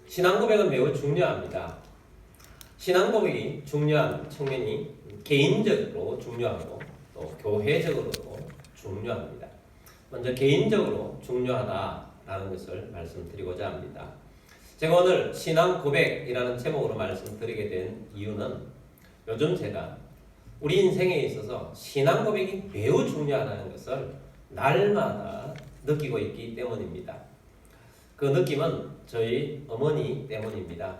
신앙 고백은 매우 중요합니다. 신앙 고백이 중요한 측면이 개인적으로 중요하고 또 교회적으로도 중요합니다. 먼저 개인적으로 중요하다라는 것을 말씀드리고자 합니다. 제가 오늘 신앙 고백이라는 제목으로 말씀드리게 된 이유는 요즘 제가 우리 인생에 있어서 신앙 고백이 매우 중요하다는 것을 날마다 느끼고 있기 때문입니다. 그 느낌은 저희 어머니 때문입니다.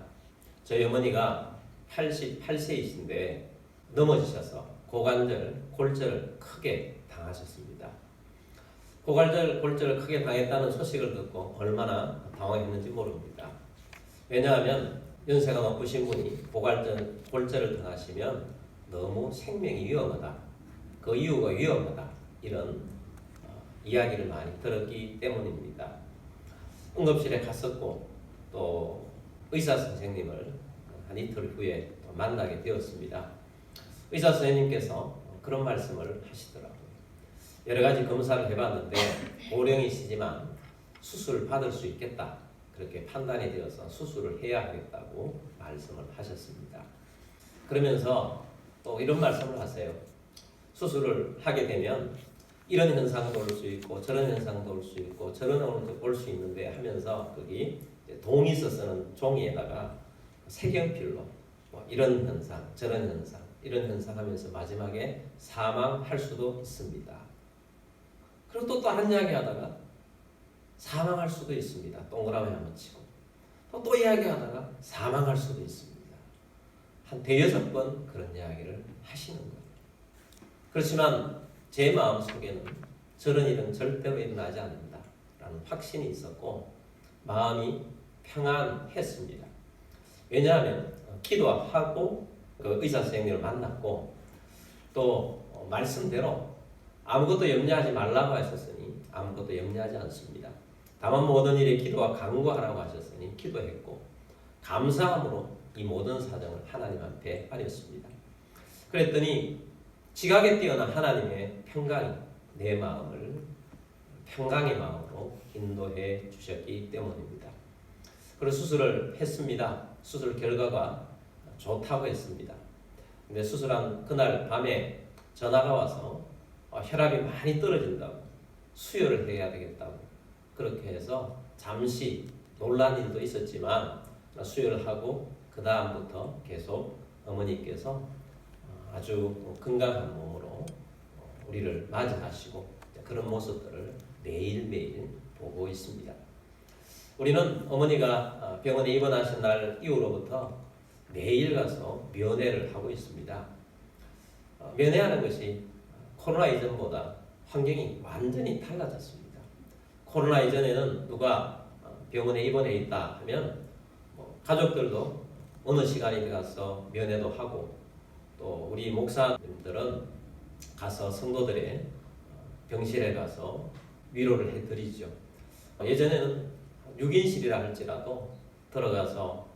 저희 어머니가 88세이신데 넘어지셔서 골절을 크게 당하셨습니다. 골절을 크게 당했다는 소식을 듣고 얼마나 당황했는지 모릅니다. 왜냐하면 연세가 높으신 분이 골절을 당하시면 너무 생명이 위험하다. 그 이유가 위험하다. 이런 이야기를 많이 들었기 때문입니다. 응급실에 갔었고 또 의사 선생님을 한 이틀 후에 만나게 되었습니다. 의사 선생님께서 그런 말씀을 하시더라고요. 여러 가지 검사를 해봤는데 고령이시지만 수술 받을 수 있겠다. 그렇게 판단이 되어서 수술을 해야 하겠다고 말씀을 하셨습니다. 그러면서 또 이런 말씀을 하세요. 수술을 하게 되면 이런 현상도 올 수 있고 저런 현상도 올 수 있고 저런 올 수 있는데 하면서 거기 동이 쓰는 종이에다가 색연필로 이런 현상 저런 현상 이런 현상 하면서 마지막에 사망할 수도 있습니다. 그리고 또 한 이야기 하다가 사망할 수도 있습니다. 동그라미 한번 치고 또 이야기 하다가 사망할 수도 있습니다. 한 대여섯 번 그런 이야기를 하시는 거예요. 그렇지만 제 마음속에는 저런 일은 절대로 일어나지 않는다라는 확신이 있었고 마음이 평안했습니다. 왜냐하면 기도하고 그 의사 선생님을 만났고 또 말씀대로 아무것도 염려하지 말라고 하셨으니 아무것도 염려하지 않습니다. 다만 모든 일에 기도와 간구하라고 하셨으니 기도했고 감사함으로 이 모든 사정을 하나님 앞에 아렸습니다. 그랬더니 지각에 뛰어난 하나님의 평강이 내 마음을 평강의 마음으로 인도해 주셨기 때문입니다. 그래서 수술을 했습니다. 수술 결과가 좋다고 했습니다. 근데 수술한 그날 밤에 전화가 와서 혈압이 많이 떨어진다고 수혈을 해야 되겠다고 그렇게 해서 잠시 놀란 일도 있었지만 수혈을 하고 그 다음부터 계속 어머니께서 아주 건강한 몸으로 우리를 맞이하시고 그런 모습들을 매일매일 보고 있습니다. 우리는 어머니가 병원에 입원하신 날 이후로부터 매일 가서 면회를 하고 있습니다. 면회하는 것이 코로나 이전보다 환경이 완전히 달라졌습니다. 코로나 이전에는 누가 병원에 입원해 있다 하면 가족들도 어느 시간에 가서 면회도 하고 또 우리 목사님들은 가서 성도들의 병실에 가서 위로를 해드리죠. 예전에는 6인실이라 할지라도 들어가서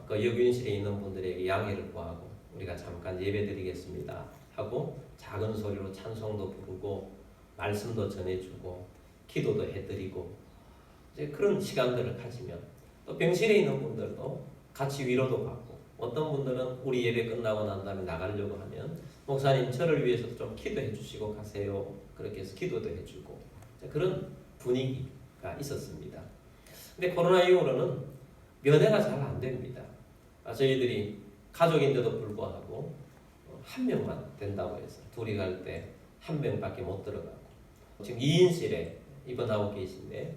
그 6인실에 있는 분들에게 양해를 구하고 우리가 잠깐 예배드리겠습니다 하고 작은 소리로 찬송도 부르고 말씀도 전해주고 기도도 해드리고 이제 그런 시간들을 가지면 또 병실에 있는 분들도 같이 위로도 받고 어떤 분들은 우리 예배 끝나고 난 다음에 나가려고 하면 목사님 저를 위해서 좀 기도해 주시고 가세요. 그렇게 해서 기도도 해주고 그런 분위기가 있었습니다. 근데 코로나 이후로는 면회가 잘 안 됩니다. 저희들이 가족인데도 불구하고 한 명만 된다고 해서 둘이 갈 때 한 명밖에 못 들어가고 지금 2인실에 입원하고 계신데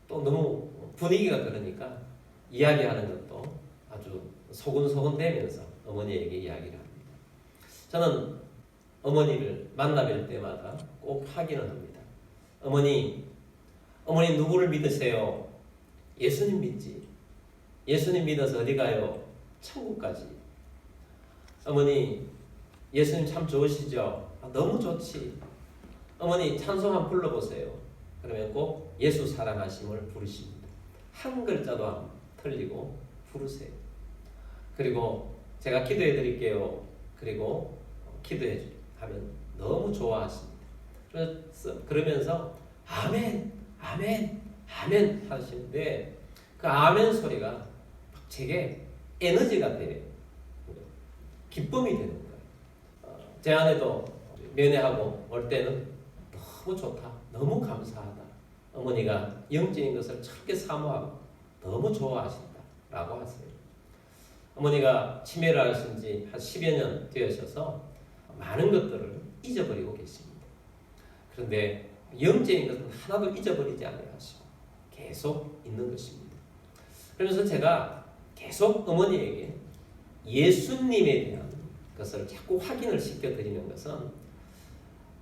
또 너무 분위기가 그러니까 이야기하는 것도 아주 소근소근 대면서 어머니에게 이야기를 합니다. 저는 어머니를 만나뵐 때마다 꼭 확인을 합니다. 어머니 누구를 믿으세요? 예수님 믿지. 예수님 믿어서 어디 가요? 천국까지. 어머니 예수님 참 좋으시죠? 너무 좋지. 어머니 찬송 한번 불러보세요. 그러면 꼭 예수 사랑하심을 부르십니다. 한 글자도 안 틀리고 부르세요. 그리고 제가 기도해 드릴게요. 그리고 기도해 하면 너무 좋아하십니다. 그러면서 아멘, 아멘, 아멘 하시는데 그 아멘 소리가 제게 에너지가 돼. 기쁨이 되는 거예요. 제 아내도 면회하고 올 때는 너무 좋다. 너무 감사하다. 어머니가 영적인 것을 저렇게 사모하고 너무 좋아하신다. 라고 하세요. 어머니가 치매를 하신 지 한 10여 년 되셔서 많은 것들을 잊어버리고 계십니다. 그런데 영적인 것은 하나도 잊어버리지 아니하시고 계속 있는 것입니다. 그러면서 제가 계속 어머니에게 예수님에 대한 것을 자꾸 확인을 시켜드리는 것은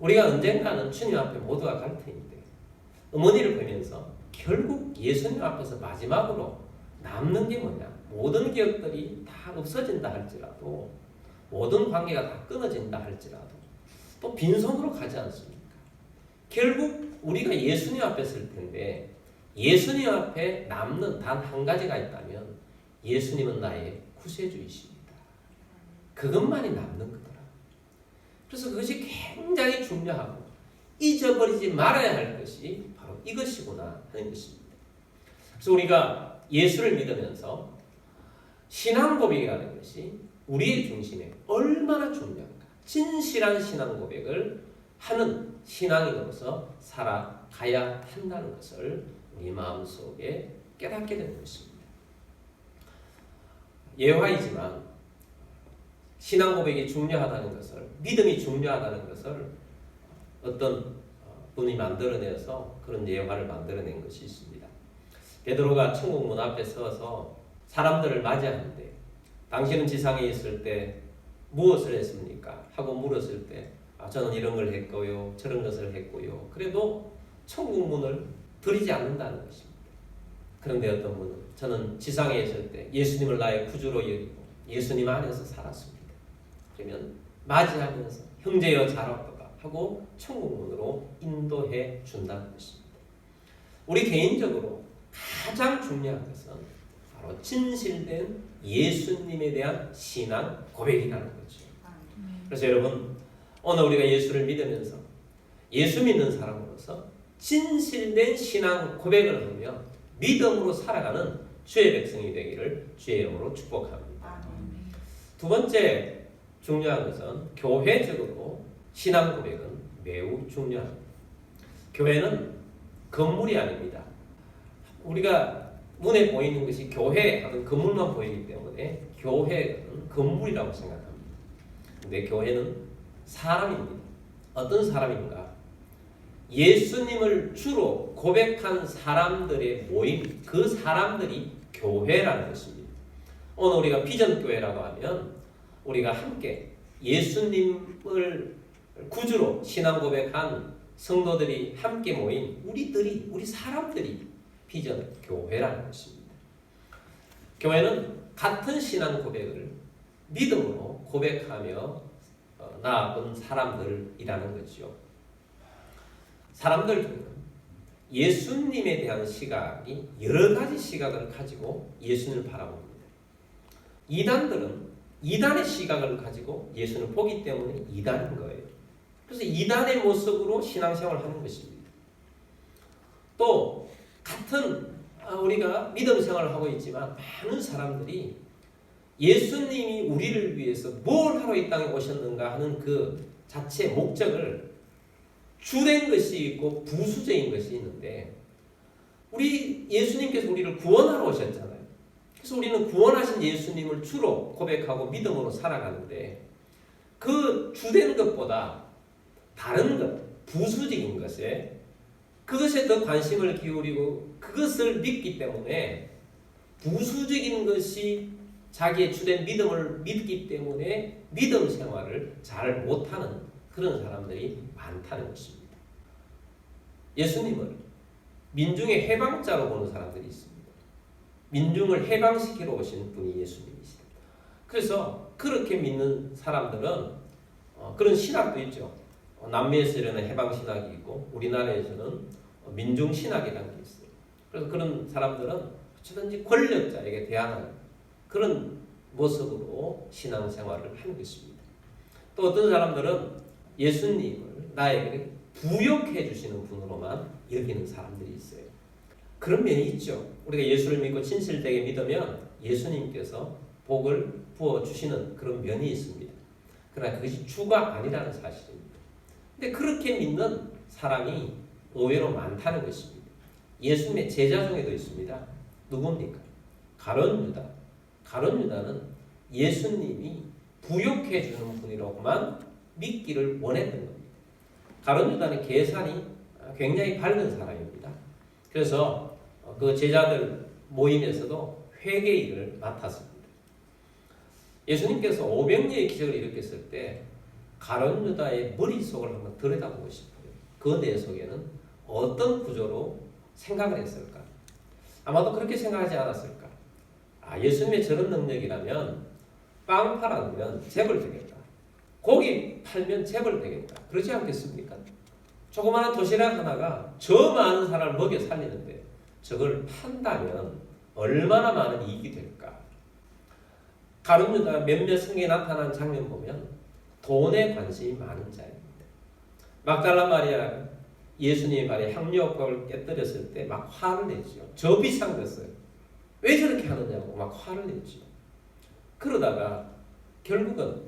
우리가 언젠가는 주님 앞에 모두가 갈 텐데 어머니를 보면서 결국 예수님 앞에서 마지막으로 남는 게 뭐냐? 모든 기억들이 다 없어진다 할지라도 모든 관계가 다 끊어진다 할지라도 또 빈손으로 가지 않습니까? 결국 우리가 예수님 앞에 설 텐데 예수님 앞에 남는 단 한 가지가 있다면 예수님은 나의 구세주이십니다. 그것만이 남는 거더라. 그래서 그것이 굉장히 중요하고 잊어버리지 말아야 할 것이 바로 이것이구나 하는 것입니다. 그래서 우리가 예수를 믿으면서 신앙 고백이라는 것이 우리의 중심에 얼마나 중요한가. 진실한 신앙 고백을 하는 신앙인으로서 살아가야 한다는 것을 우리 마음속에 깨닫게 되는 것입니다. 예화이지만 신앙 고백이 중요하다는 것을, 믿음이 중요하다는 것을 어떤 분이 만들어내서 그런 예화를 만들어낸 것이 있습니다. 베드로가 천국 문 앞에 서서 사람들을 맞이하는데 당신은 지상에 있을 때 무엇을 했습니까? 하고 물었을 때 저는 이런 걸 했고요. 저런 것을 했고요. 그래도 천국 문을 들이지 않는다는 것입니다. 그런데 어떤 분은 저는 지상에 있을 때 예수님을 나의 구주로 여기고 예수님 안에서 살았습니다. 그러면 맞이하면서 형제여 잘 왔도다 하고 천국 문으로 인도해 준다는 것입니다. 우리 개인적으로 가장 중요한 것은 바로 진실된 예수님에 대한 신앙 고백이라는 거죠. 그래서 여러분 오늘 우리가 예수를 믿으면서 예수 믿는 사람으로서 진실된 신앙 고백을 하며 믿음으로 살아가는 주의 백성이 되기를 주의 이름으로 축복합니다. 두 번째 중요한 것은 교회적으로 신앙 고백은 매우 중요합니다. 교회는 건물이 아닙니다. 우리가 눈에 보이는 것이 교회 하는 건물만 보이기 때문에 교회는 건물이라고 생각합니다. 근데 교회는 사람입니다. 어떤 사람인가? 예수님을 주로 고백한 사람들의 모임, 그 사람들이 교회라는 것입니다. 오늘 우리가 비전교회라고 하면 우리가 함께 예수님을 구주로 신앙 고백한 성도들이 함께 모인 우리 사람들이 비전교회라는 것입니다. 교회는 같은 신앙 고백을 믿음으로 고백하며 나아간 사람들이라는 거죠. 사람들 중에는 예수님에 대한 시각이 여러 가지 시각을 가지고 예수님을 바라봅니다. 이단들은 이단의 시각을 가지고 예수님을 보기 때문에 이단인 거예요. 그래서 이단의 모습으로 신앙생활을 하는 것입니다. 또 같은 우리가 믿음 생활을 하고 있지만 많은 사람들이 예수님이 우리를 위해서 뭘 하러 이 땅에 오셨는가 하는 그 자체의 목적을 주된 것이 있고 부수적인 것이 있는데 우리 예수님께서 우리를 구원하러 오셨잖아요. 그래서 우리는 구원하신 예수님을 주로 고백하고 믿음으로 살아가는데 그 주된 것보다 다른 것, 부수적인 것에 그것에 더 관심을 기울이고 그것을 믿기 때문에 부수적인 것이 자기의 주된 믿음을 믿기 때문에 믿음 생활을 잘 못하는 그런 사람들이 많다는 것입니다. 예수님을 민중의 해방자로 보는 사람들이 있습니다. 민중을 해방시키러 오신 분이 예수님이시다. 그래서 그렇게 믿는 사람들은 그런 신학도 있죠. 남미에서 이르는 해방신학이 있고 우리나라에서는 민중신학이라는 게 있어요. 그래서 그런 사람들은 어쩌든지 권력자에게 대항하는 그런 모습으로 신앙생활을 하는 것입니다. 또 어떤 사람들은 예수님을 나에게 부욕해 주시는 분으로만 여기는 사람들이 있어요. 그런 면이 있죠. 우리가 예수를 믿고 진실되게 믿으면 예수님께서 복을 부어주시는 그런 면이 있습니다. 그러나 그것이 주가 아니라는 사실입니다. 근데 그렇게 믿는 사람이 의외로 많다는 것입니다. 예수님의 제자 중에도 있습니다. 누굽니까? 가룟 유다. 가룟 유다는 예수님이 부욕해 주는 분이라고만 믿기를 원했던 겁니다. 가룟 유다는 계산이 굉장히 밝은 사람입니다. 그래서 그 제자들 모임에서도 회개 일을 맡았습니다. 예수님께서 500리의 기적을 일으켰을 때 가룟 유다의 머릿속을 한번 들여다보고 싶어요. 그 내 속에는 어떤 구조로 생각을 했을까? 아마도 그렇게 생각하지 않았을까? 예수님의 저런 능력이라면 빵 팔아주면 재벌 되겠다. 고기 팔면 재벌 되겠다. 그렇지 않겠습니까? 조그마한 도시락 하나가 저 많은 사람을 먹여 살리는데 저걸 판다면 얼마나 많은 이익이 될까? 가룟 유다가 몇몇 성경에 나타난 장면 보면 돈에 관심이 많은 자입니다. 막달라 마리아 예수님의 발에 향유옥합을 깨뜨렸을 때 막 화를 내죠. 저 비싼 것을 왜 저렇게 하느냐고 막 화를 내죠. 그러다가 결국은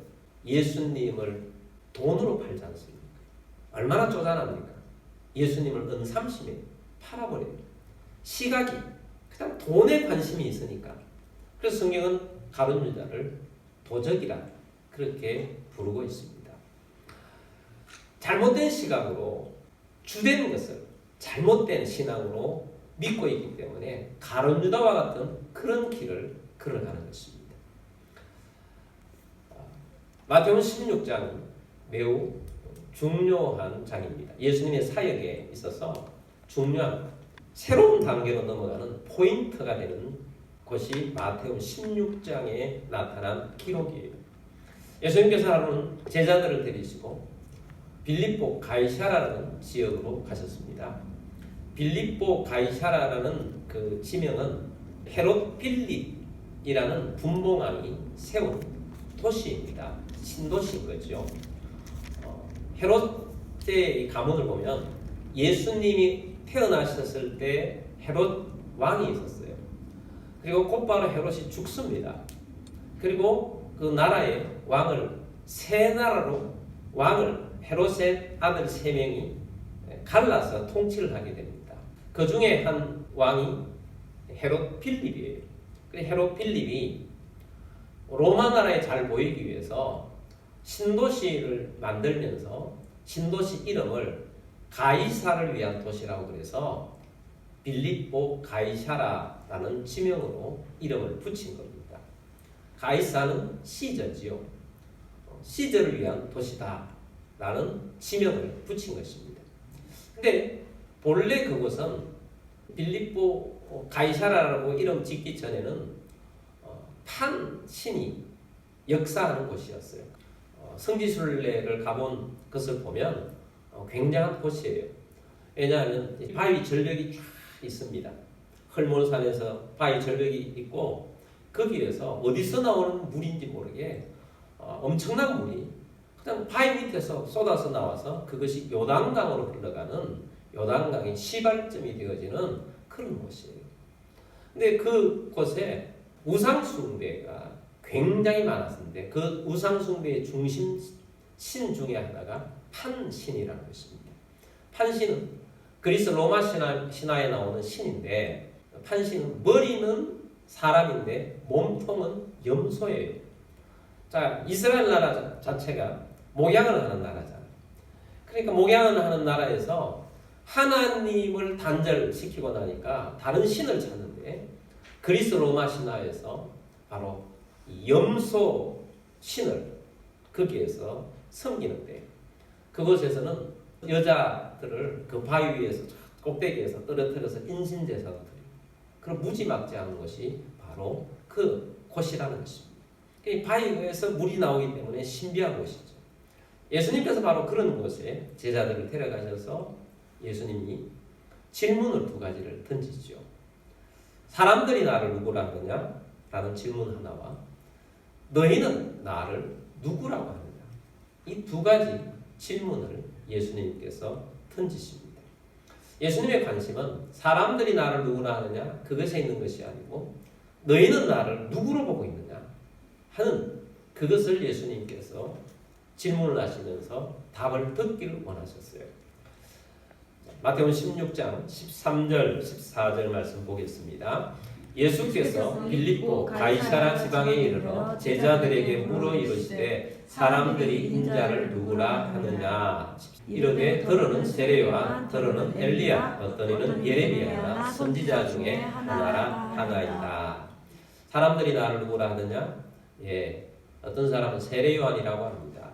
예수님을 돈으로 팔지 않습니까? 얼마나 쪼잔합니까? 예수님을 은삼심에 팔아버려요. 시각이 그냥 돈에 관심이 있으니까. 그래서 성경은 가룟 유다를 도적이라 그렇게 부르고 있습니다. 잘못된 시각으로 주된 것을 잘못된 신앙으로 믿고 있기 때문에 가룟 유다와 같은 그런 길을 걸어가는 것입니다. 마태복음 16장은 매우 중요한 장입니다. 예수님의 사역에 있어서 중요한 새로운 단계로 넘어가는 포인트가 되는 것이 마태복음 16장에 나타난 기록이에요. 예수님께서는 제자들을 데리시고 빌립보 가이사라라는 지역으로 가셨습니다. 빌립보 가이사라라는 그 지명은 헤롯 빌립이라는 분봉왕이 세운 도시입니다. 신도시인 거죠. 헤롯의 가문을 보면 예수님이 태어나셨을 때 헤롯 왕이 있었어요. 그리고 곧바로 헤롯이 죽습니다. 그리고 그 나라의 왕을 세 나라로 왕을 헤롯의 아들 3명이 갈라서 통치를 하게 됩니다. 그 중에 한 왕이 헤롯 필립이에요. 헤롯 필립이 로마 나라에 잘 보이기 위해서 신도시를 만들면서 신도시 이름을 가이사를 위한 도시라고 그래서 빌립보 가이사라라는 지명으로 이름을 붙인 겁니다. 가이사는 시저지요. 시저를 위한 도시다라는 지명을 붙인 것입니다. 근데 본래 그곳은 빌립보 가이사라라고 이름 짓기 전에는 판신이 역사하는 곳이었어요. 성지순례를 가본 것을 보면 굉장한 곳이에요. 왜냐하면 바위 절벽이 쫙 있습니다. 헐몬산에서 바위 절벽이 있고 거기에서 어디서 나오는 물인지 모르게 엄청난 물이 그냥 바위 밑에서 쏟아서 나와서 그것이 요단강으로 흘러가는 요단강의 시발점이 되어지는 그런 곳이에요. 근데 그 곳에 우상숭배가 굉장히 많았는데 그 우상숭배의 중심 신 중에 하나가 판신이라는 것입니다. 판신은 그리스 로마 신화에 나오는 신인데 판신은 머리는 사람인데 몸통은 염소예요. 자, 이스라엘 나라 자체가 목양을 하는 나라잖아요. 그러니까 목양을 하는 나라에서 하나님을 단절시키고 나니까 다른 신을 찾는데 그리스 로마 신화에서 바로 염소 신을 거기에서 섬기는데 그곳에서는 여자들을 그 바위 위에서 꼭대기에서 떨어뜨려서 인신제사를 드려요. 그럼 무지막지하는 것이 바로 그 곳이라는 것입니다. 이 바위에서 물이 나오기 때문에 신비한 곳이죠. 예수님께서 바로 그런 곳에 제자들을 데려가셔서 예수님이 질문을 2가지를 던지죠. 사람들이 나를 누구라 하느냐? 라는 질문 하나와 너희는 나를 누구라고 하느냐? 이 2가지 질문을 예수님께서 던지십니다. 예수님의 관심은 사람들이 나를 누구나 하느냐 그것에 있는 것이 아니고 너희는 나를 누구로 보고 있느냐 하는 그것을 예수님께서 질문을 하시면서 답을 듣기를 원하셨어요. 마태복음 16장 13절 14절 말씀 보겠습니다. 예수께서 빌립보 가이사라 지방에 이르러 제자들에게 물어 이르시되 사람들이 인자를 누구라 하느냐 이르되 더러는 세례요한 더러는 엘리야 어떤 이는 예레미야나 선지자 중에 하나라 하나이다. 사람들이 나를 누구라 하느냐? 어떤 사람은 세례요한이라고 합니다.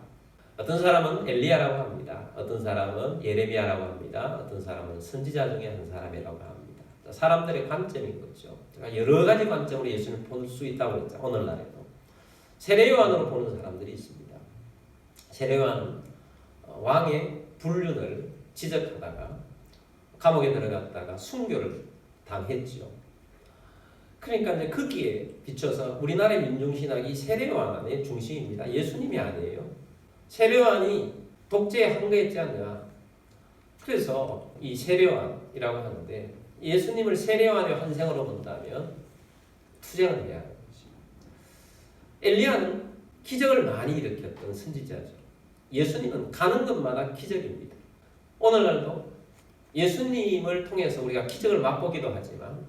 어떤 사람은 엘리야라고 합니다. 어떤 사람은 예레미야라고 합니다. 어떤 사람은 선지자 중에 한 사람이라고 합니다. 사람들의 관점인 거죠. 제가 여러 가지 관점으로 예수님을 볼 수 있다고 했죠. 오늘날에도. 세례요한으로 보는 사람들이 있습니다. 세례요한은 왕의 불륜을 지적하다가 감옥에 들어갔다가 순교를 당했죠. 그러니까 이제 거기에 비춰서 우리나라의 민중신학이 세례요한의 중심입니다. 예수님이 아니에요. 세례요한이 독재한 거였지 않냐. 그래서 이 세례요한이라고 하는데 예수님을 세례요한의 환생으로 본다면 투쟁을 해야 하는 거죠. 엘리야는 기적을 많이 일으켰던 선지자죠. 예수님은 가는 곳마다 기적입니다. 오늘날도 예수님을 통해서 우리가 기적을 맛보기도 하지만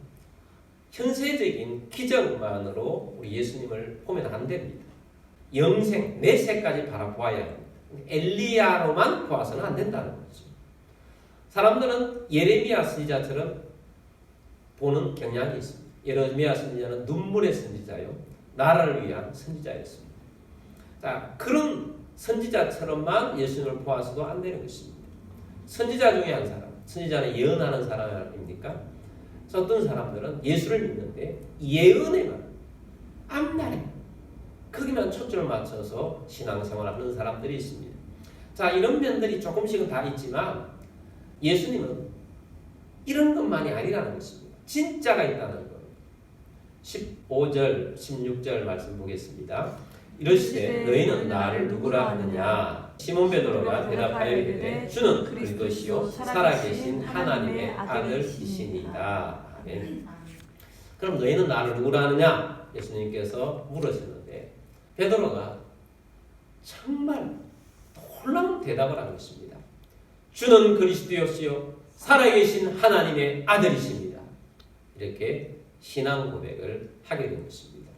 현세적인 기적만으로 우리 예수님을 보면 안 됩니다. 영생, 내세까지 바라보아야 합니다. 엘리야로만 보아서는 안 된다는 거죠. 사람들은 예레미야 선지자처럼 보는 경향이 있습니다. 예레미야 선지자는 눈물의 선지자요, 나라를 위한 선지자였습니다. 자, 그런 선지자처럼만 예수님을 보아서도 안 되는 것입니다. 선지자 중에 한 사람, 선지자는 예언하는 사람 아닙니까? 어떤 사람들은 예수를 믿는데 예언에만 앞날에 거기만 초점을 맞춰서 신앙생활을 하는 사람들이 있습니다. 자, 이런 면들이 조금씩은 다 있지만 예수님은 이런 것만이 아니라는 것입니다. 진짜가 있다는 것. 15절, 16절 말씀 보겠습니다. 이르시되 너희는 나를 누구라 하느냐? 시몬 베드로가 대답하여 이르되 주는 그리스도시요 살아계신 하나님의 아들이시니이다. 아멘. 그럼 너희는 나를 누구라 하느냐? 예수님께서 물으셨는데 베드로가 정말 놀라운 대답을 한 것입니다. 주는 그리스도시요 살아계신 하나님의 아들이십니다. 이렇게 신앙 고백을 하게 된 것입니다.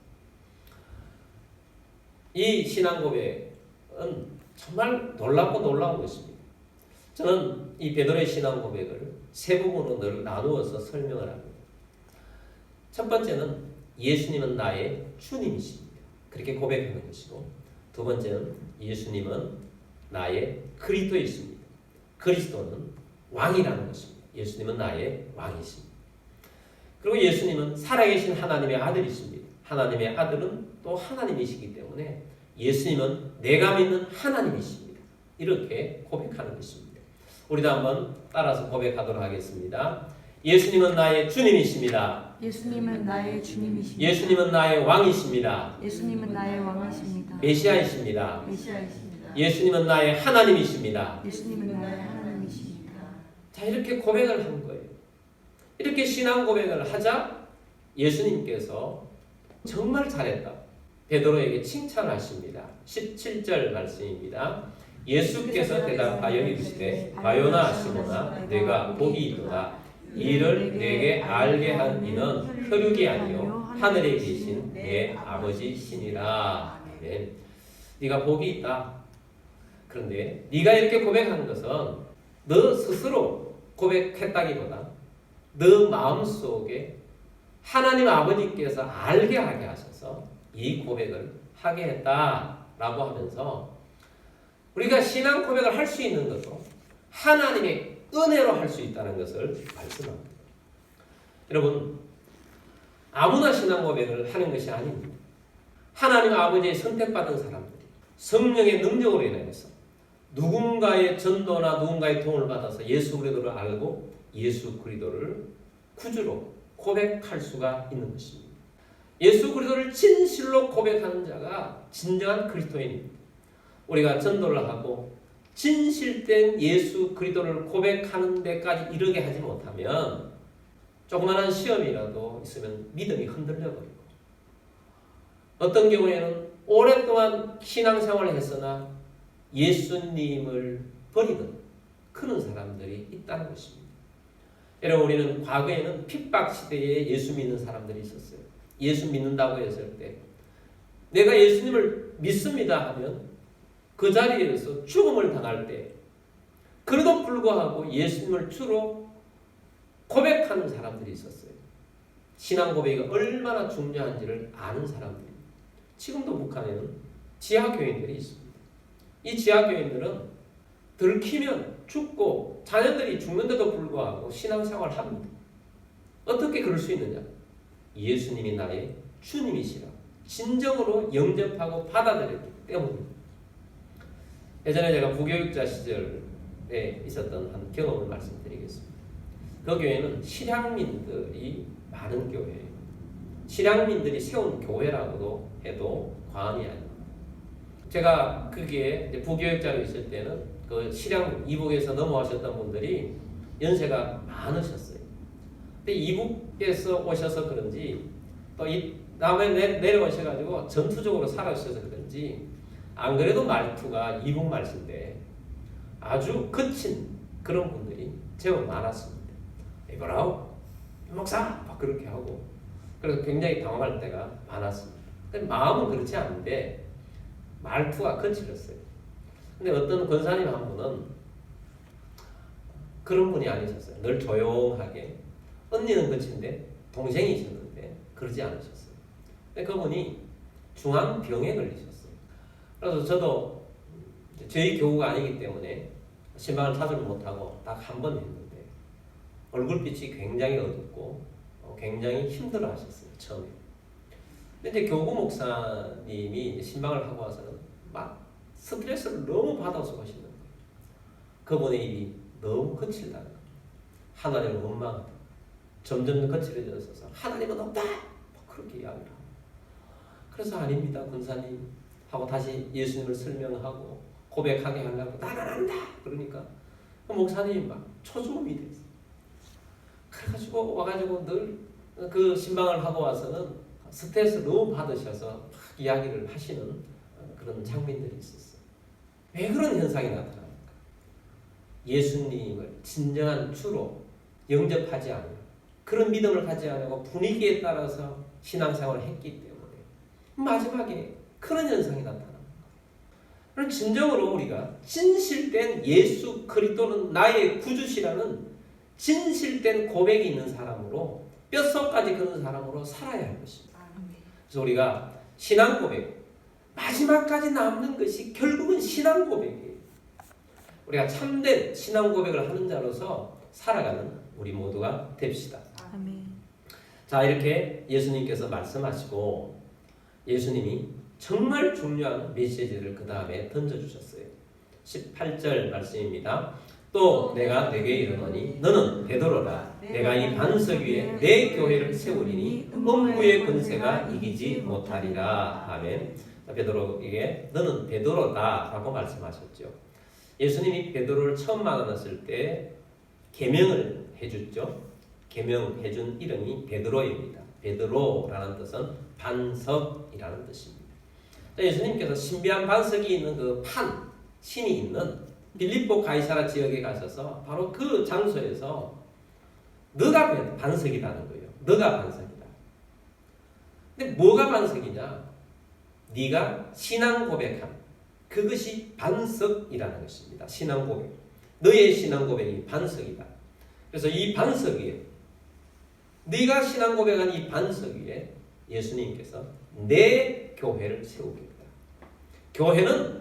이 신앙 고백은 정말 놀랍고 놀라운 것입니다. 저는 이 베드로의 신앙 고백을 세 부분으로 늘 나누어서 설명을 합니다. 첫 번째는 예수님은 나의 주님이십니다. 그렇게 고백하는 것이고, 두 번째는 예수님은 나의 그리스도이십니다. 그리스도는 왕이라는 것입니다. 예수님은 나의 왕이십니다. 그리고 예수님은 살아계신 하나님의 아들이십니다. 하나님의 아들은 또 하나님이시기 때문에 예수님은 내가 믿는 하나님이십니다. 이렇게 고백하는 것입니다. 우리도 한번 따라서 고백하도록 하겠습니다. 예수님은 나의 주님이십니다. 예수님은 나의 주님이십니다. 예수님은 나의 왕이십니다. 예수님은 나의 왕이십니다. 메시아이십니다. 메시아이십니다. 예수님은 나의 하나님이십니다. 예수님은 나의 하나님이십니다. 자, 이렇게 고백을 한 거예요. 이렇게 신앙 고백을 하자 예수님께서 정말 잘했다. 베드로에게 칭찬하십니다. 17절 말씀입니다. 예수께서 대답하여 이르시되 바요나 시몬아 내가 복이 있도다. 이를 내게 알게 한 이는 혈육이 아니요 하늘에 계신 내 아버지시니라. 네. 네가 복이 있다. 그런데 네가 이렇게 고백한 것은 너 스스로 고백했다기보다 너 마음속에 하나님 아버지께서 알게 하게 하셔서 이 고백을 하게 했다라고 하면서 우리가 신앙 고백을 할 수 있는 것도 하나님의 은혜로 할 수 있다는 것을 말씀합니다. 여러분, 아무나 신앙 고백을 하는 것이 아닙니다. 하나님 아버지의 선택받은 사람들이 성령의 능력으로 인해서 누군가의 전도나 누군가의 도움을 받아서 예수 그리스도를 알고 예수 그리스도를 구주로 고백할 수가 있는 것입니다. 예수 그리스도를 진실로 고백하는 자가 진정한 그리스도인입니다. 우리가 전도를 하고 진실된 예수 그리스도를 고백하는 데까지 이르게 하지 못하면 조그마한 시험이라도 있으면 믿음이 흔들려 버리고, 어떤 경우에는 오랫동안 신앙생활을 했으나 예수님을 버리는 그런 사람들이 있다는 것입니다. 여러분, 우리는 과거에는 핍박 시대에 예수 믿는 사람들이 있었어요. 예수 믿는다고 했을 때 내가 예수님을 믿습니다 하면 그 자리에서 죽음을 당할 때, 그래도 불구하고 예수님을 주로 고백하는 사람들이 있었어요. 신앙 고백이 얼마나 중요한지를 아는 사람들입니다. 지금도 북한에는 지하교인들이 있습니다. 이 지하교인들은 들키면 죽고 자녀들이 죽는데도 불구하고 신앙생활을 합니다. 어떻게 그럴 수 있느냐? 예수님이 나의 주님이시라 진정으로 영접하고 받아들였기 때문입니다. 예전에 제가 부교육자 시절에 있었던 한 경험을 말씀드리겠습니다. 그 교회는 실향민들이 많은 교회예요. 실향민들이 세운 교회라고도 해도 과언이 아닙니다. 제가 거기에 이제 부교육자로 있을 때는 그 실향 이북에서 넘어오셨던 분들이 연세가 많으셨어요. 근데 이북에서 오셔서 그런지 또 이 다음에 내려오셔가지고 전투적으로 살아오셔서 그런지 안 그래도 말투가 이북 말씀인데 아주 거친 그런 분들이 제법 많았습니다. 이거라고 목사 막 그렇게 하고, 그래서 굉장히 당황할 때가 많았습니다. 근데 마음은 그렇지 않은데 말투가 거칠었어요. 근데 어떤 권사님 한 분은 그런 분이 아니셨어요. 늘 조용하게, 언니는 거친데 동생이셨는데 그러지 않으셨어요. 근데 그분이 중앙병에 걸리셨어요. 그래서 저도 저희 교우가 아니기 때문에 신방을 찾으러 못하고 딱 한 번 했는데 얼굴빛이 굉장히 어둡고 굉장히 힘들어 하셨어요, 처음에. 근데 이제 교구 목사님이 신방을 하고 와서는 막 스트레스를 너무 받아서 오시는 거예요. 그분의 입이 너무 거칠다는 거예요. 하나님을 원망하다. 점점 거칠어져서 하나님은 없다! 그렇게 이야기를 하고. 그래서 아닙니다, 권사님. 하고 다시 예수님을 설명하고 고백하게 하려고 나는 안다! 그러니까 그 목사님이 막 초조함이 됐어요. 그래가지고 와가지고 늘 그 신방을 하고 와서는 스트레스 너무 받으셔서 막 이야기를 하시는 그런 장면들이 있었어요. 왜 그런 현상이 나타납니까? 예수님을 진정한 주로 영접하지 않고 그런 믿음을 가지 않고 분위기에 따라서 신앙생활을 했기 때문에 마지막에 그런 현상이 나타납니다. 그럼 진정으로 우리가 진실된 예수 그리스도는 나의 구주시라는 진실된 고백이 있는 사람으로, 뼛속까지 그런 사람으로 살아야 할 것입니다. 그래서 우리가 신앙 고백, 마지막까지 남는 것이 결국은 신앙 고백이에요. 우리가 참된 신앙 고백을 하는 자로서 살아가는 우리 모두가 됩시다. 아멘. 자, 이렇게 예수님께서 말씀하시고 예수님이 정말 중요한 메시지를 그 다음에 던져주셨어요. 18절 말씀입니다. 또 내가 네게 이르노니 너는 베드로라. 내가 이 반석 위에 내 교회를 세우리니 음부의 권세가 이기지 못하리라. 아멘. 베드로에게 너는 베드로다 라고 말씀하셨죠. 예수님이 베드로를 처음 만났을 때 계명을 해줬죠. 계명해준 이름이 베드로입니다. 베드로라는 뜻은 반석이라는 뜻입니다. 예수님께서 신비한 반석이 있는 그 신이 있는 빌립보 가이사라 지역에 가셔서 바로 그 장소에서 너가 반석이라는 거예요. 너가 반석이다. 근데 뭐가 반석이냐? 네가 신앙 고백함. 그것이 반석이라는 것입니다. 신앙 고백. 너의 신앙 고백이 반석이다. 그래서 이 반석 위에, 네가 신앙 고백한 이 반석 위에 예수님께서 내 교회를 세우겠다. 교회는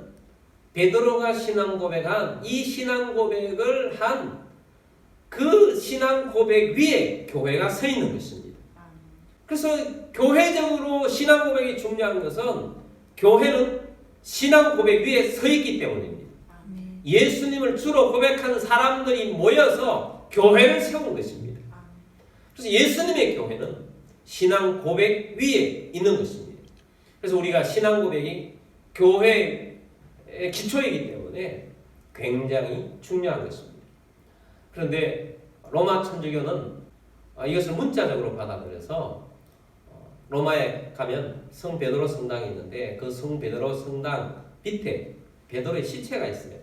베드로가 신앙 고백한 이 신앙 고백을 한 그 신앙 고백 위에 교회가 서 있는 것입니다. 그래서 교회적으로 신앙 고백이 중요한 것은 교회는 신앙 고백 위에 서 있기 때문입니다. 예수님을 주로 고백하는 사람들이 모여서 교회를 세운 것입니다. 그래서 예수님의 교회는 신앙 고백 위에 있는 것입니다. 그래서 우리가 신앙 고백이 교회의 기초이기 때문에 굉장히 중요한 것입니다. 그런데 로마 천주교는 이것을 문자적으로 받아들여서 로마에 가면 성 베드로 성당이 있는데 그 성 베드로 성당 밑에 베드로의 시체가 있어요.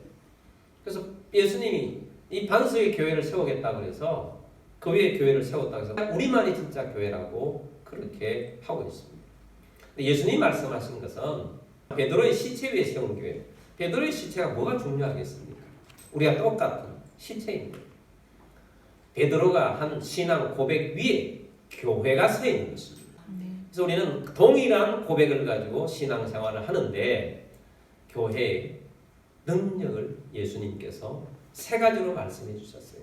그래서 예수님이 이 반석의 교회를 세우겠다고 해서 그 위에 교회를 세웠다고 해서 우리만이 진짜 교회라고 그렇게 하고 있습니다. 예수님이 말씀하신 것은 베드로의 시체 위에 세운 교회. 베드로의 시체가 뭐가 중요하겠습니까? 우리가 똑같은 시체입니다. 베드로가 한 신앙 고백 위에 교회가 서 있는 것입니다. 그래서 우리는 동일한 고백을 가지고 신앙생활을 하는데 교회의 능력을 예수님께서 세 가지로 말씀해 주셨어요.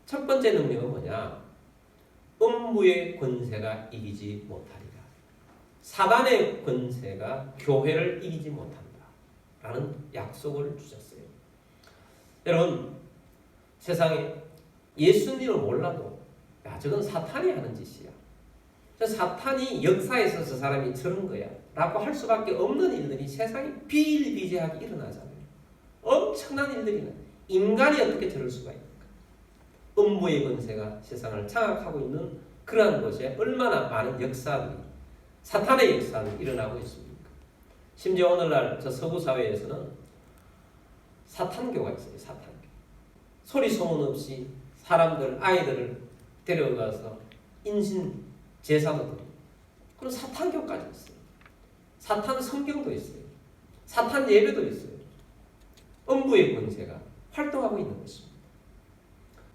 첫 번째 능력은 뭐냐? 음부의 권세가 이기지 못하리라. 사단의 권세가 교회를 이기지 못한다. 라는 약속을 주셨어요. 여러분, 세상에 예수님을 몰라도 야, 저건 사탄이 하는 짓이야. 저 사탄이 역사에 있어서 사람이 저런 거야. 라고 할 수밖에 없는 일들이 세상에 비일비재하게 일어나잖아요. 엄청난 일들이 나. 인간이 어떻게 저럴 수가 있는가? 음부의 권세가 세상을 장악하고 있는 그러한 곳에 얼마나 많은 역사들이 사탄의 역사는 일어나고 있습니까? 심지어 오늘날 저 서구 사회에서는 사탄교가 있어요. 사탄교. 소리 소문 없이 사람들, 아이들을 데려가서 인신 제사도 드리고 그런 사탄교까지 있어요. 사탄 성경도 있어요. 사탄 예배도 있어요. 음부의 권세가 활동하고 있는 것입니다.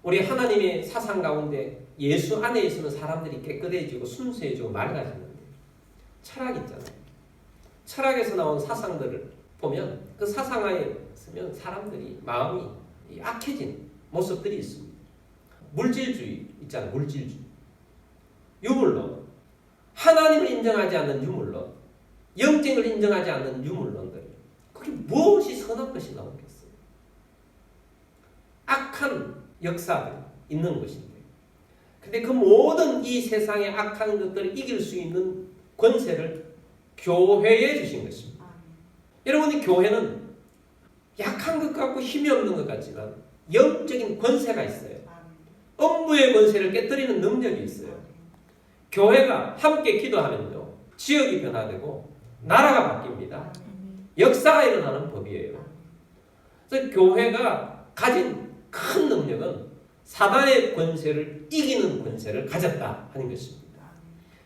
우리 하나님의 사상 가운데 예수 안에 있으면 사람들이 깨끗해지고 순수해지고 맑아지는데 철학 있잖아요. 철학에서 나온 사상들을 보면 그 사상하에 있으면 사람들이 마음이 악해진 모습들이 있습니다. 물질주의 있잖아요. 물질주의. 유물론. 하나님을 인정하지 않는 유물론. 영적을 인정하지 않는 유물론들. 그게 무엇이 선한 것이 나오겠어요? 악한 역사가 있는 것인데. 근데 그 모든 이 세상의 악한 것들을 이길 수 있는 권세를 교회에 주신 것입니다. 여러분이 교회는 약한 것 같고 힘이 없는 것 같지만 영적인 권세가 있어요. 음부의 권세를 깨뜨리는 능력이 있어요. 교회가 함께 기도하면요. 지역이 변화되고 나라가 바뀝니다. 역사가 일어나는 법이에요. 그래서 교회가 가진 큰 능력은 사단의 권세를 이기는 권세를 가졌다 하는 것입니다.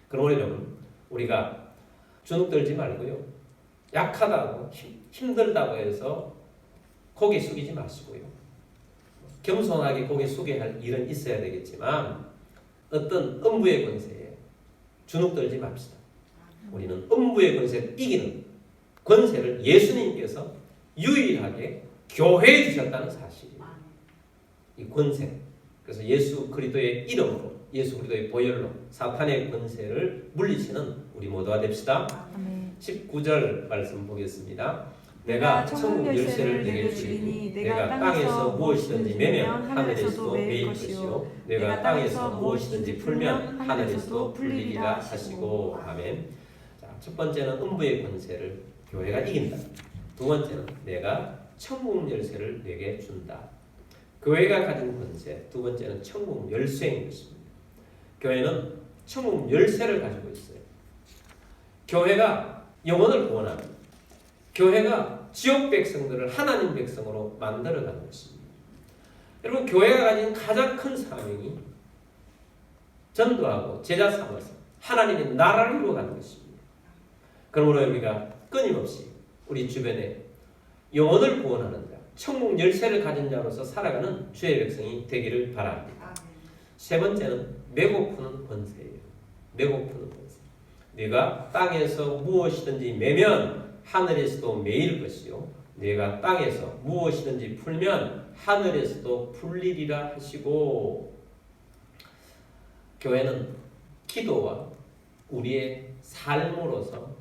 그럼 여러분, 우리가 주눅들지 말고요. 약하다고 힘들다고 해서 고개 숙이지 마시고요. 겸손하게 고개 숙여야 할 일은 있어야 되겠지만 어떤 음부의 권세에 주눅들지 맙시다. 우리는 음부의 권세를 이기는 권세를 예수님께서 유일하게 교회에 주셨다는 사실이에요. 이 권세. 그래서 예수 그리스도의 이름으로 예수 그리스도의 보혈로 사탄의 권세를 물리치는 우리 모두가 됩시다. 19절 말씀 보겠습니다. 내가 천국 열쇠를 내게 주리니 내가 땅에서 무엇이든지 매면 하늘에서도 매일 것이요 내가 땅에서 무엇이든지 풀면 하늘에서도 풀리리라 하시고. 아멘. 자, 첫 번째는 음부의 권세를 교회가 이긴다. 두 번째는 내가 천국 열쇠를 내게 준다. 교회가 가진 권세. 두 번째는 천국 열쇠인 것입니다. 교회는 천국 열쇠를 가지고 있어요. 교회가 영혼을 구원합니다. 교회가 지옥 백성들을 하나님 백성으로 만들어가는 것입니다. 여러분, 교회가 가진 가장 큰 사명이 전도하고 제자 삼아서 하나님의 나라를 이루어가는 것입니다. 그러므로 우리가 끊임없이 우리 주변에 영혼을 구원하는 자, 천국 열쇠를 가진 자로서 살아가는 주의 백성이 되기를 바랍니다. 세 번째는 매고 푸는 권세예요. 매고 푸는 권세. 네가 땅에서 무엇이든지 매면 하늘에서도 매일 것이요 네가 땅에서 무엇이든지 풀면 하늘에서도 풀리리라 하시고. 교회는 기도와 우리의 삶으로서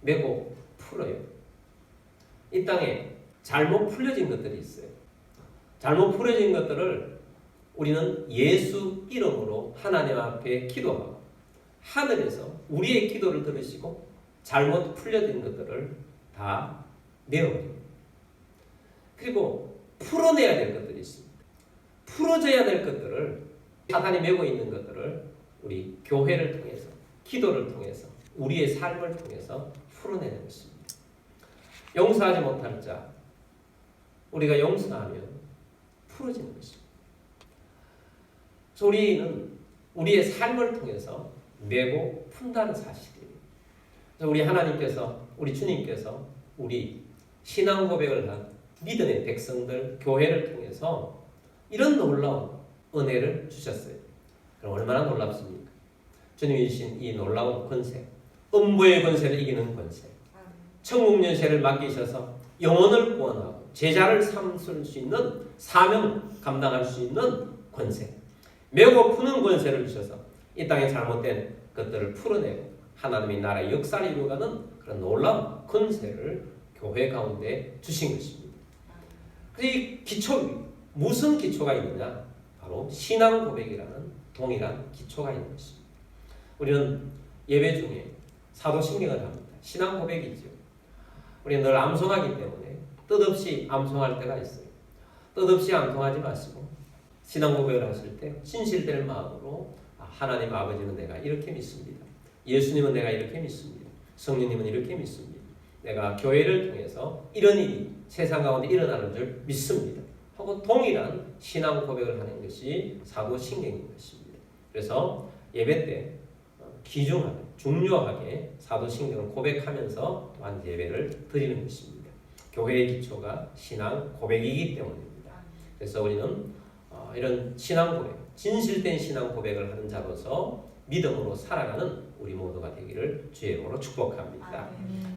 매고 풀어요. 이 땅에 잘못 풀려진 것들이 있어요. 잘못 풀려진 것들을 우리는 예수 이름으로 하나님 앞에 기도하고 하늘에서 우리의 기도를 들으시고 잘못 풀려진 것들을 다 내어버립니다. 그리고 풀어내야 될 것들이 있습니다. 풀어져야 될 것들을 사단이 메고 있는 것들을 우리 교회를 통해서 기도를 통해서 우리의 삶을 통해서 풀어내는 것입니다. 용서하지 못할 자 우리가 용서하면 풀어지는 것입니다. 그래서 우리는 우리의 삶을 통해서 메고 푼다는 사실이에요. 그래서 우리 하나님께서 우리 주님께서 우리 신앙 고백을 한 믿음의 백성들 교회를 통해서 이런 놀라운 은혜를 주셨어요. 그럼 얼마나 놀랍습니까? 주님이 주신 이 놀라운 권세, 음부의 권세를 이기는 권세, 천국 연세를 맡기셔서 영혼을 구원하고 제자를 삼을 수 있는 사명 감당할 수 있는 권세, 메고 푸는 권세를 주셔서 이 땅에 잘못된 것들을 풀어내고 하나님의 나라의 역사를 이루어가는 그런 놀라운 권세를 교회 가운데 주신 것입니다. 그래서 이 기초, 무슨 기초가 있느냐? 바로 신앙 고백이라는 동일한 기초가 있는 것입니다. 우리는 예배 중에 사도신경을 합니다. 신앙 고백이죠. 우리는 늘 암송하기 때문에 뜻없이 암송할 때가 있어요. 뜻없이 암송하지 마시고 신앙 고백을 하실 때 진실될 마음으로 하나님 아버지는 내가 이렇게 믿습니다. 예수님은 내가 이렇게 믿습니다. 성령님은 이렇게 믿습니다. 내가 교회를 통해서 이런 일이 세상 가운데 일어나는 줄 믿습니다. 하고 동일한 신앙 고백을 하는 것이 사도신경인 것입니다. 그래서 예배 때 귀중하게 중요하게 사도신경을 고백하면서 또한 예배를 드리는 것입니다. 교회의 기초가 신앙 고백이기 때문입니다. 그래서 우리는 이런 신앙 고백, 진실된 신앙 고백을 하는 자로서 믿음으로 살아가는 우리 모두가 되기를 주의 이름으로 축복합니다.